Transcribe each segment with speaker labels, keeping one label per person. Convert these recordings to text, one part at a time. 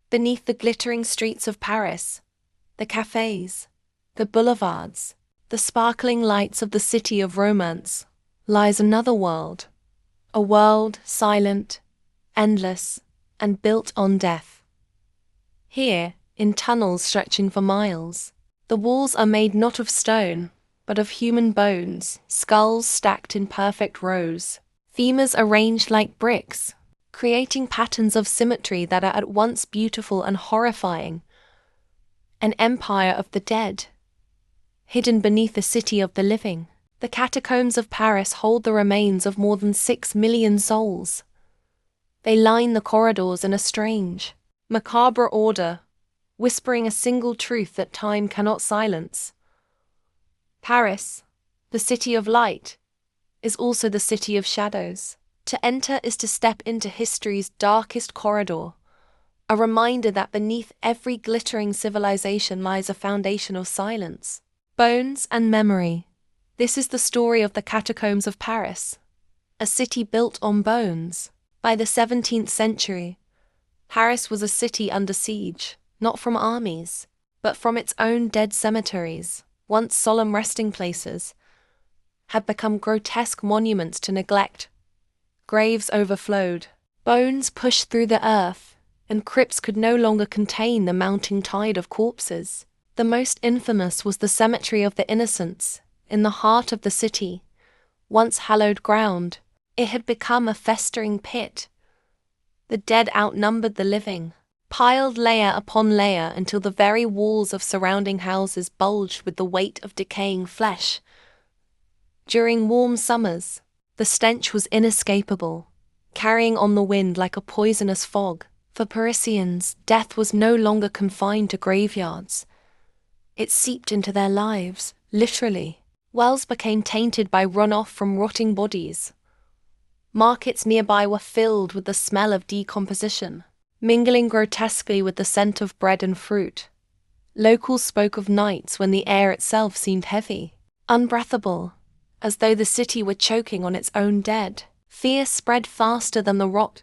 Speaker 1: Beneath the glittering streets of Paris, the cafes, the boulevards, the sparkling lights of the city of romance, lies another world. A world silent, endless, and built on death. Here, in tunnels stretching for miles, the walls are made not of stone, but of human bones, skulls stacked in perfect rows, femurs arranged like bricks, creating patterns of symmetry that are at once beautiful and horrifying. An empire of the dead, hidden beneath the city of the living. The catacombs of Paris hold the remains of more than 6 million souls. They line the corridors in a strange, macabre order, whispering a single truth that time cannot silence. Paris, the city of light, is also the city of shadows. To enter is to step into history's darkest corridor, a reminder that beneath every glittering civilization lies a foundation of silence, bones, and memory. This is the story of the catacombs of Paris, a city built on bones. By the 17th century, Paris was a city under siege, not from armies, but from its own dead cemeteries. Once solemn resting places, had become grotesque monuments to neglect. Graves overflowed, bones pushed through the earth, and crypts could no longer contain the mounting tide of corpses. The most infamous was the Cemetery of the Innocents, in the heart of the city. Once hallowed ground, it had become a festering pit. The dead outnumbered the living, piled layer upon layer until the very walls of surrounding houses bulged with the weight of decaying flesh. During warm summers, the stench was inescapable, carrying on the wind like a poisonous fog. For Parisians, death was no longer confined to graveyards. It seeped into their lives, literally. Wells became tainted by runoff from rotting bodies. Markets nearby were filled with the smell of decomposition, mingling grotesquely with the scent of bread and fruit. Locals spoke of nights when the air itself seemed heavy, unbreathable, as though the city were choking on its own dead. Fear spread faster than the rot.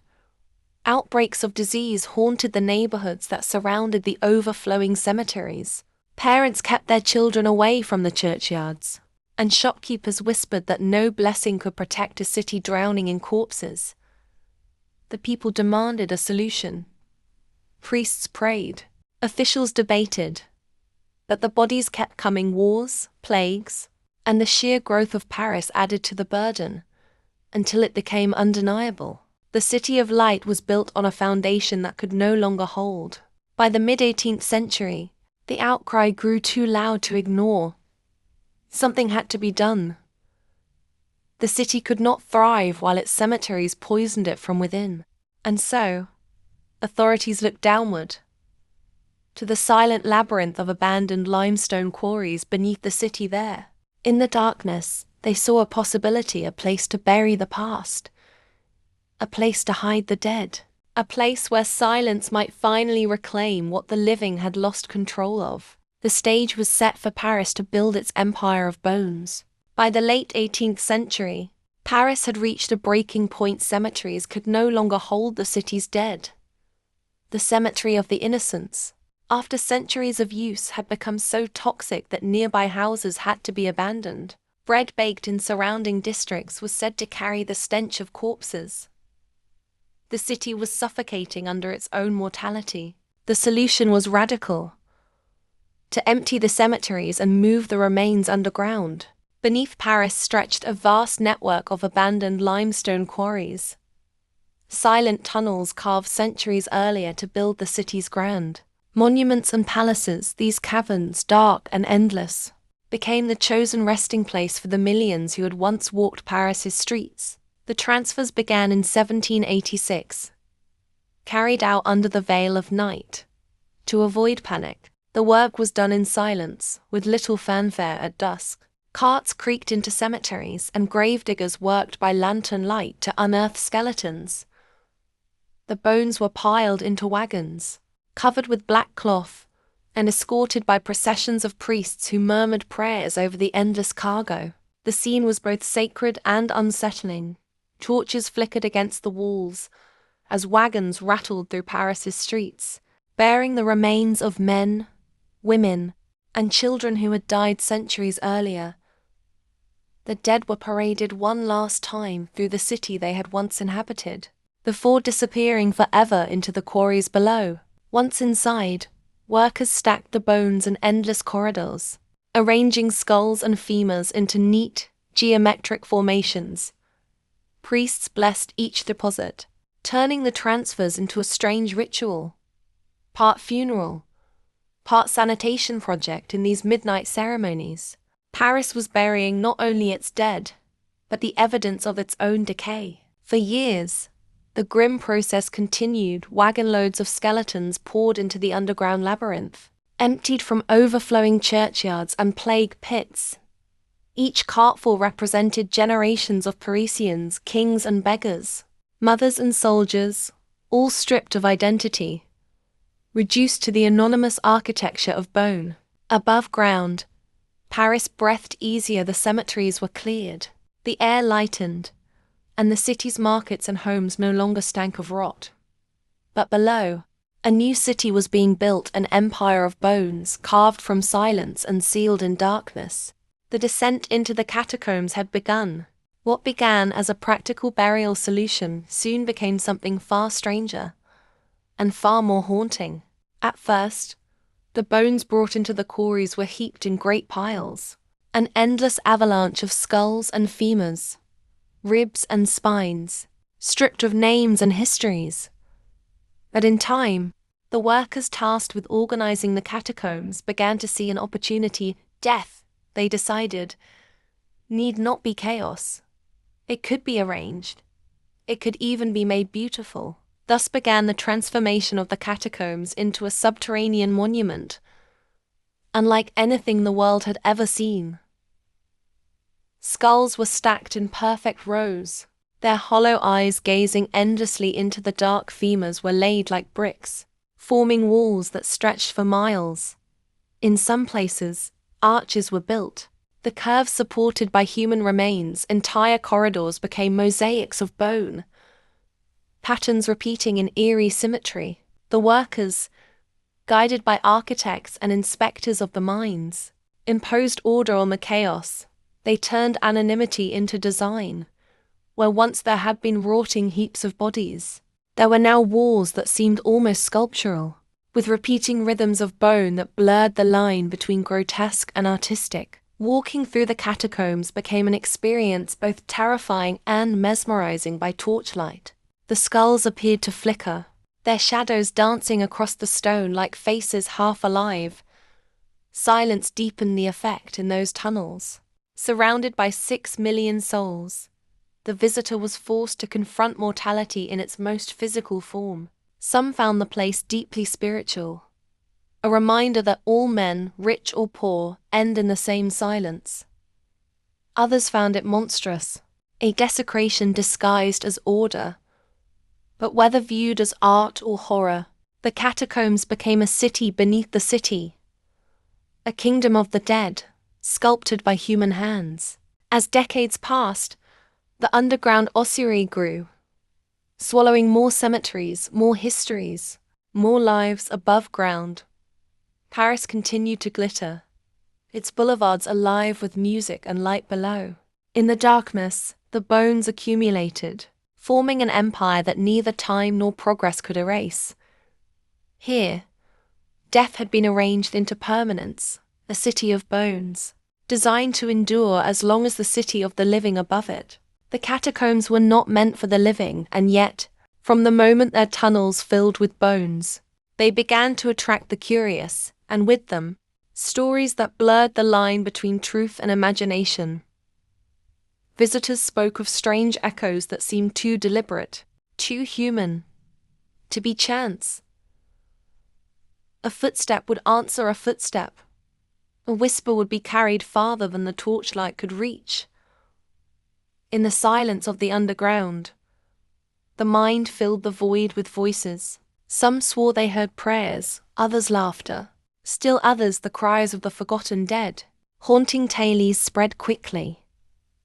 Speaker 1: Outbreaks of disease haunted the neighborhoods that surrounded the overflowing cemeteries. Parents kept their children away from the churchyards, and shopkeepers whispered that no blessing could protect a city drowning in corpses. The people demanded a solution. Priests prayed, officials debated, but the bodies kept coming. Wars, plagues, and the sheer growth of Paris added to the burden, until it became undeniable. The City of Light was built on a foundation that could no longer hold. By the mid-18th century, the outcry grew too loud to ignore. Something had to be done. The city could not thrive while its cemeteries poisoned it from within. And so, authorities looked downward, to the silent labyrinth of abandoned limestone quarries beneath the city there. In the darkness, they saw a possibility, a place to bury the past, a place to hide the dead, a place where silence might finally reclaim what the living had lost control of. The stage was set for Paris to build its empire of bones. By the late 18th century, Paris had reached a breaking point. Cemeteries could no longer hold the city's dead. The Cemetery of the Innocents, after centuries of use, had become so toxic that nearby houses had to be abandoned. Bread baked in surrounding districts was said to carry the stench of corpses. The city was suffocating under its own mortality. The solution was radical: to empty the cemeteries and move the remains underground. Beneath Paris stretched a vast network of abandoned limestone quarries. Silent tunnels carved centuries earlier to build the city's grand monuments and palaces. These caverns, dark and endless, became the chosen resting place for the millions who had once walked Paris's streets. The transfers began in 1786, carried out under the veil of night. To avoid panic, the work was done in silence, with little fanfare. At dusk, carts creaked into cemeteries, and gravediggers worked by lantern light to unearth skeletons. The bones were piled into wagons, covered with black cloth, and escorted by processions of priests who murmured prayers over the endless cargo. The scene was both sacred and unsettling. Torches flickered against the walls as wagons rattled through Paris's streets. bearing the remains of men, women, and children who had died centuries earlier. The dead were paraded one last time through the city they had once inhabited, before disappearing forever into the quarries below. Once inside, workers stacked the bones in endless corridors, arranging skulls and femurs into neat, geometric formations. Priests blessed each deposit, turning the transfers into a strange ritual, part funeral, part sanitation project in these midnight ceremonies. Paris was burying not only its dead, but the evidence of its own decay. For years, the grim process continued. Wagon loads of skeletons poured into the underground labyrinth, emptied from overflowing churchyards and plague pits. Each cartful represented generations of Parisians, kings and beggars, mothers and soldiers, all stripped of identity, reduced to the anonymous architecture of bone. Above ground, Paris breathed easier. The cemeteries were cleared, the air lightened, and the city's markets and homes no longer stank of rot. But below, a new city was being built, an empire of bones, carved from silence and sealed in darkness. The descent into the catacombs had begun. What began as a practical burial solution soon became something far stranger and far more haunting. At first, the bones brought into the quarries were heaped in great piles, an endless avalanche of skulls and femurs, ribs and spines, stripped of names and histories. But in time, the workers tasked with organizing the catacombs began to see an opportunity. Death, they decided, need not be chaos. It could be arranged. It could even be made beautiful. Thus began the transformation of the catacombs into a subterranean monument, unlike anything the world had ever seen. Skulls were stacked in perfect rows. Their hollow eyes gazing endlessly into the dark femurs were laid like bricks, forming walls that stretched for miles. In some places, arches were built, the curves supported by human remains. Entire corridors became mosaics of bone, patterns repeating in eerie symmetry. The workers, guided by architects and inspectors of the mines, imposed order on the chaos. They turned anonymity into design. Where once there had been rotting heaps of bodies, there were now walls that seemed almost sculptural, with repeating rhythms of bone that blurred the line between grotesque and artistic. Walking through the catacombs became an experience both terrifying and mesmerizing. By torchlight, the skulls appeared to flicker, their shadows dancing across the stone like faces half alive. Silence deepened the effect in those tunnels. Surrounded by 6 million souls, the visitor was forced to confront mortality in its most physical form. Some found the place deeply spiritual, a reminder that all men, rich or poor, end in the same silence. Others found it monstrous, a desecration disguised as order. But whether viewed as art or horror, the catacombs became a city beneath the city, a kingdom of the dead, sculpted by human hands. As decades passed, the underground ossuary grew, swallowing more cemeteries, more histories, more lives above ground. Paris continued to glitter, its boulevards alive with music and light below. In the darkness, the bones accumulated, forming an empire that neither time nor progress could erase. Here, death had been arranged into permanence, a city of bones, designed to endure as long as the city of the living above it. The catacombs were not meant for the living, and yet, from the moment their tunnels filled with bones, they began to attract the curious, and with them, stories that blurred the line between truth and imagination. Visitors spoke of strange echoes that seemed too deliberate, too human, to be chance. A footstep would answer a footstep. A whisper would be carried farther than the torchlight could reach. In the silence of the underground, the mind filled the void with voices. Some swore they heard prayers, others laughter, still others the cries of the forgotten dead. Haunting tales spread quickly.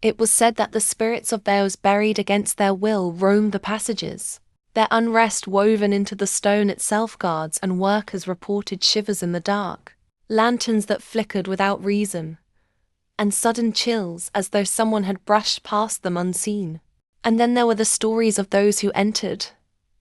Speaker 1: It was said that the spirits of those buried against their will roamed the passages, Their unrest woven into the stone itself. Guards and workers reported shivers in the dark, lanterns that flickered without reason, and sudden chills as though someone had brushed past them unseen. And then there were the stories of those who entered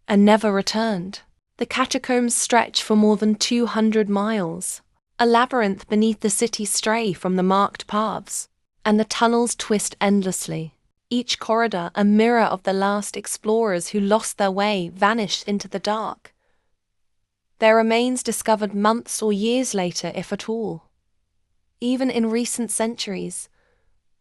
Speaker 1: and never returned. The catacombs stretch for more than 200 miles, a labyrinth beneath the city stray from the marked paths, and the tunnels twist endlessly. Each corridor a mirror of the last explorers who lost their way, vanished into the dark. Their remains discovered months or years later, if at all. Even in recent centuries,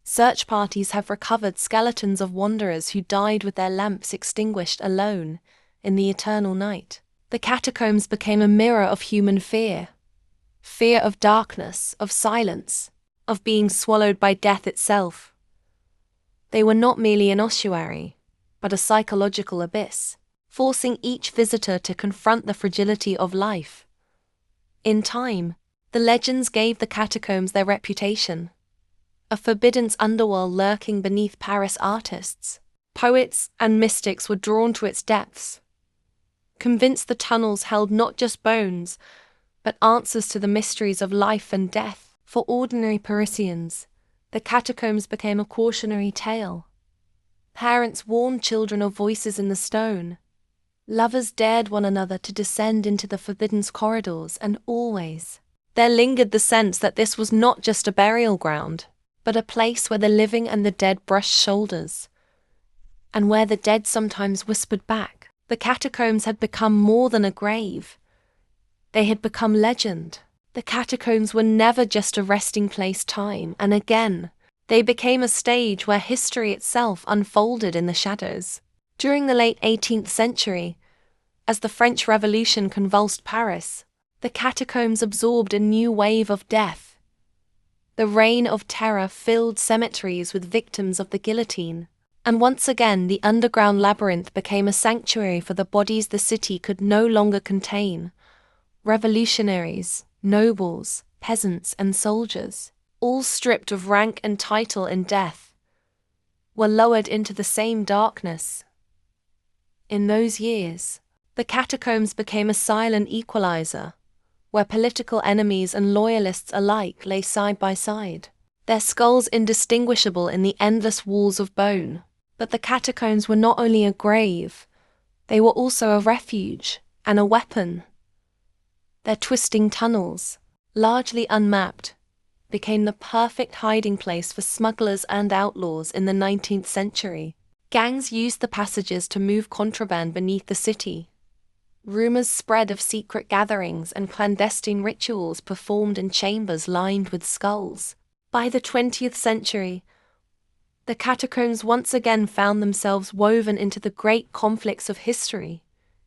Speaker 1: search parties have recovered skeletons of wanderers who died with their lamps extinguished alone in the eternal night. The catacombs became a mirror of human fear. Fear of darkness, of silence, of being swallowed by death itself. They were not merely an ossuary, but a psychological abyss, forcing each visitor to confront the fragility of life. In time, the legends gave the catacombs their reputation. A forbidden underworld lurking beneath Paris. Artists, poets, and mystics were drawn to its depths, convinced the tunnels held not just bones, but answers to the mysteries of life and death. For ordinary Parisians, the catacombs became a cautionary tale. Parents warned children of voices in the stone. Lovers dared one another to descend into the forbidden corridors, and always there lingered the sense that this was not just a burial ground, but a place where the living and the dead brushed shoulders, and where the dead sometimes whispered back. The catacombs had become more than a grave. They had become legend. The catacombs were never just a resting place time and again. They became a stage where history itself unfolded in the shadows. During the late 18th century, as the French Revolution convulsed Paris, the catacombs absorbed a new wave of death. The reign of terror filled cemeteries with victims of the guillotine, and once again the underground labyrinth became a sanctuary for the bodies the city could no longer contain. Revolutionaries, nobles, peasants, and soldiers, all stripped of rank and title in death, were lowered into the same darkness. In those years, the catacombs became a silent equalizer, where political enemies and loyalists alike lay side by side, their skulls indistinguishable in the endless walls of bone. But the catacombs were not only a grave, they were also a refuge and a weapon. Their twisting tunnels, largely unmapped, became the perfect hiding place for smugglers and outlaws in the 19th century. Gangs used the passages to move contraband beneath the city. Rumors spread of secret gatherings and clandestine rituals performed in chambers lined with skulls. By the 20th century, the catacombs once again found themselves woven into the great conflicts of history.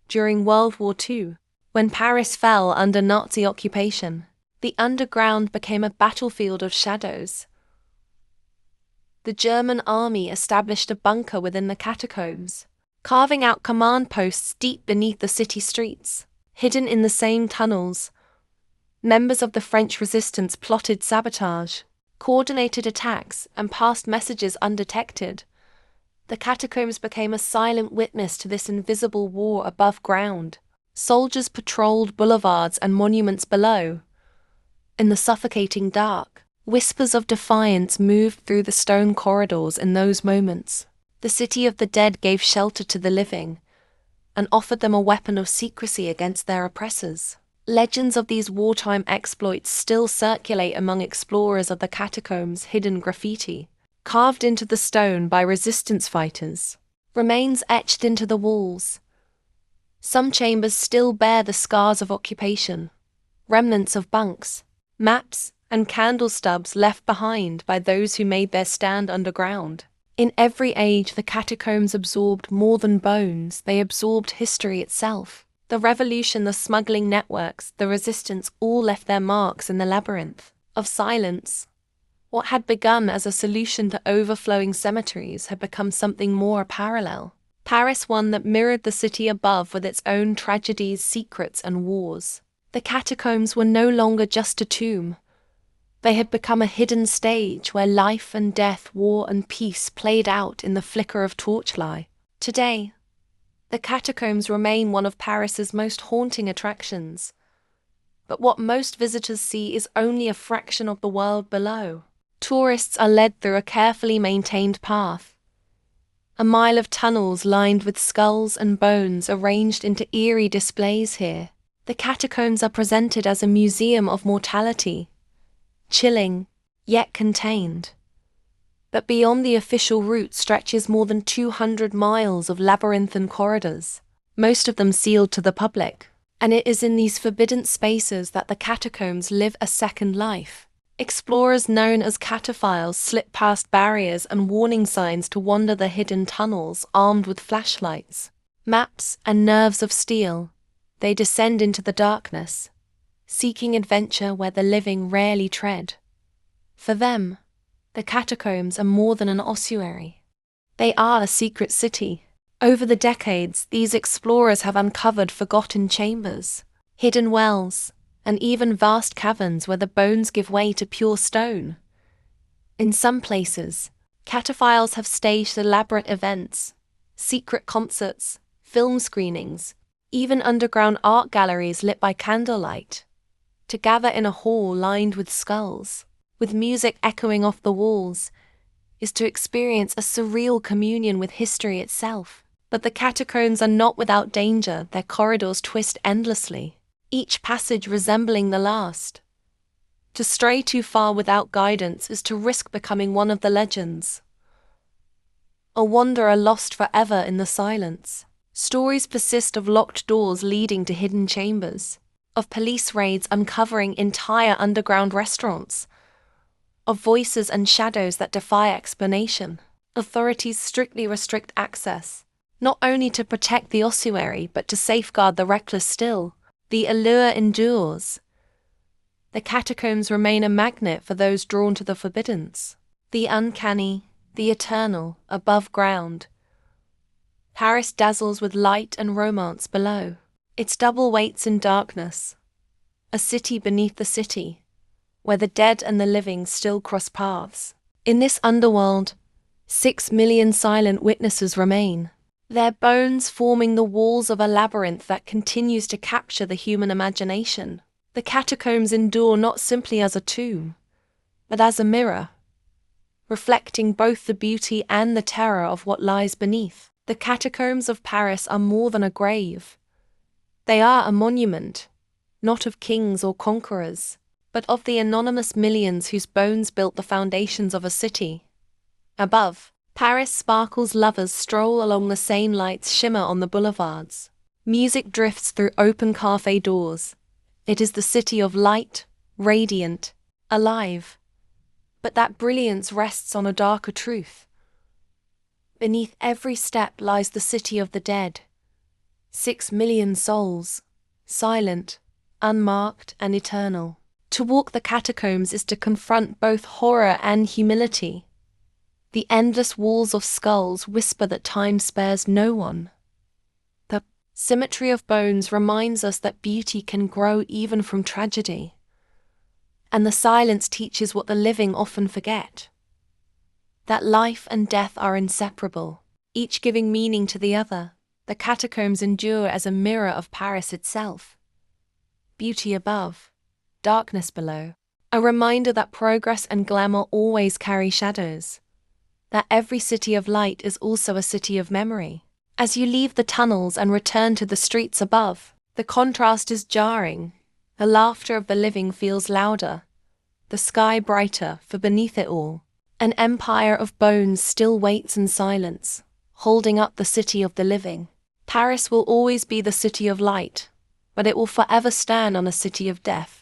Speaker 1: During World War II, when Paris fell under Nazi occupation, the underground became a battlefield of shadows. The German army established a bunker within the catacombs, carving out command posts deep beneath the city streets. Hidden in the same tunnels, members of the French resistance plotted sabotage, coordinated attacks, and passed messages undetected. The catacombs became a silent witness to this invisible war above ground. Soldiers patrolled boulevards and monuments below. In the suffocating dark, whispers of defiance moved through the stone corridors in those moments. The city of the dead gave shelter to the living and offered them a weapon of secrecy against their oppressors. Legends of these wartime exploits still circulate among explorers of the catacombs. Hidden graffiti, carved into the stone by resistance fighters, remains etched into the walls. Some chambers still bear the scars of occupation, remnants of bunks, maps, and candle stubs left behind by those who made their stand underground. In every age, the catacombs absorbed more than bones, they absorbed history itself. The revolution, the smuggling networks, the resistance all left their marks in the labyrinth of silence. What had begun as a solution to overflowing cemeteries had become something more parallel. Paris, one that mirrored the city above with its own tragedies, secrets, and wars. The catacombs were no longer just a tomb. They had become a hidden stage where life and death, war and peace played out in the flicker of torchlight. Today, The catacombs remain one of Paris's most haunting attractions. But what most visitors see is only a fraction of the world below. Tourists are led through a carefully maintained path. A mile of tunnels lined with skulls and bones arranged into eerie displays here. The catacombs are presented as a museum of mortality, chilling, yet contained. But beyond the official route stretches more than 200 miles of labyrinthine corridors, most of them sealed to the public. And it is in these forbidden spaces that the catacombs live a second life. Explorers known as cataphiles slip past barriers and warning signs to wander the hidden tunnels armed with flashlights, maps, and nerves of steel. They descend into the darkness, seeking adventure where the living rarely tread. For them, the catacombs are more than an ossuary. They are a secret city. Over the decades, these explorers have uncovered forgotten chambers, hidden wells, and even vast caverns where the bones give way to pure stone. In some places, cataphiles have staged elaborate events, secret concerts, film screenings, even underground art galleries lit by candlelight, to gather in a hall lined with skulls, with music echoing off the walls, is to experience a surreal communion with history itself. But the catacombs are not without danger. Their corridors twist endlessly, each passage resembling the last. To stray too far without guidance is to risk becoming one of the legends, a wanderer lost forever in the silence. Stories persist of locked doors leading to hidden chambers, of police raids uncovering entire underground restaurants, of voices and shadows that defy explanation. Authorities strictly restrict access, not only to protect the ossuary but to safeguard the reckless still. The allure endures. The catacombs remain a magnet for those drawn to the forbiddens, the uncanny, the eternal, above ground. Paris dazzles with light and romance below. Its double waits in darkness, a city beneath the city, where the dead and the living still cross paths. In this underworld, 6 million silent witnesses remain, their bones forming the walls of a labyrinth that continues to capture the human imagination. The catacombs endure not simply as a tomb, but as a mirror, reflecting both the beauty and the terror of what lies beneath. The catacombs of Paris are more than a grave. They are a monument, not of kings or conquerors, but of the anonymous millions whose bones built the foundations of a city. Above, Paris sparkles. Lovers stroll along the Seine, lights shimmer on the boulevards. Music drifts through open café doors. It is the city of light, radiant, alive. But that brilliance rests on a darker truth. Beneath every step lies the city of the dead. 6 million souls, silent, unmarked, and eternal. To walk the catacombs is to confront both horror and humility. The endless walls of skulls whisper that time spares no one. The symmetry of bones reminds us that beauty can grow even from tragedy. And the silence teaches what the living often forget: that life and death are inseparable, each giving meaning to the other. The catacombs endure as a mirror of Paris itself. Beauty above, darkness below. A reminder that progress and glamour always carry shadows. That every city of light is also a city of memory. As you leave the tunnels and return to the streets above, the contrast is jarring. The laughter of the living feels louder, the sky brighter, for beneath it all, an empire of bones still waits in silence, holding up the city of the living. Paris will always be the city of light, but it will forever stand on a city of death.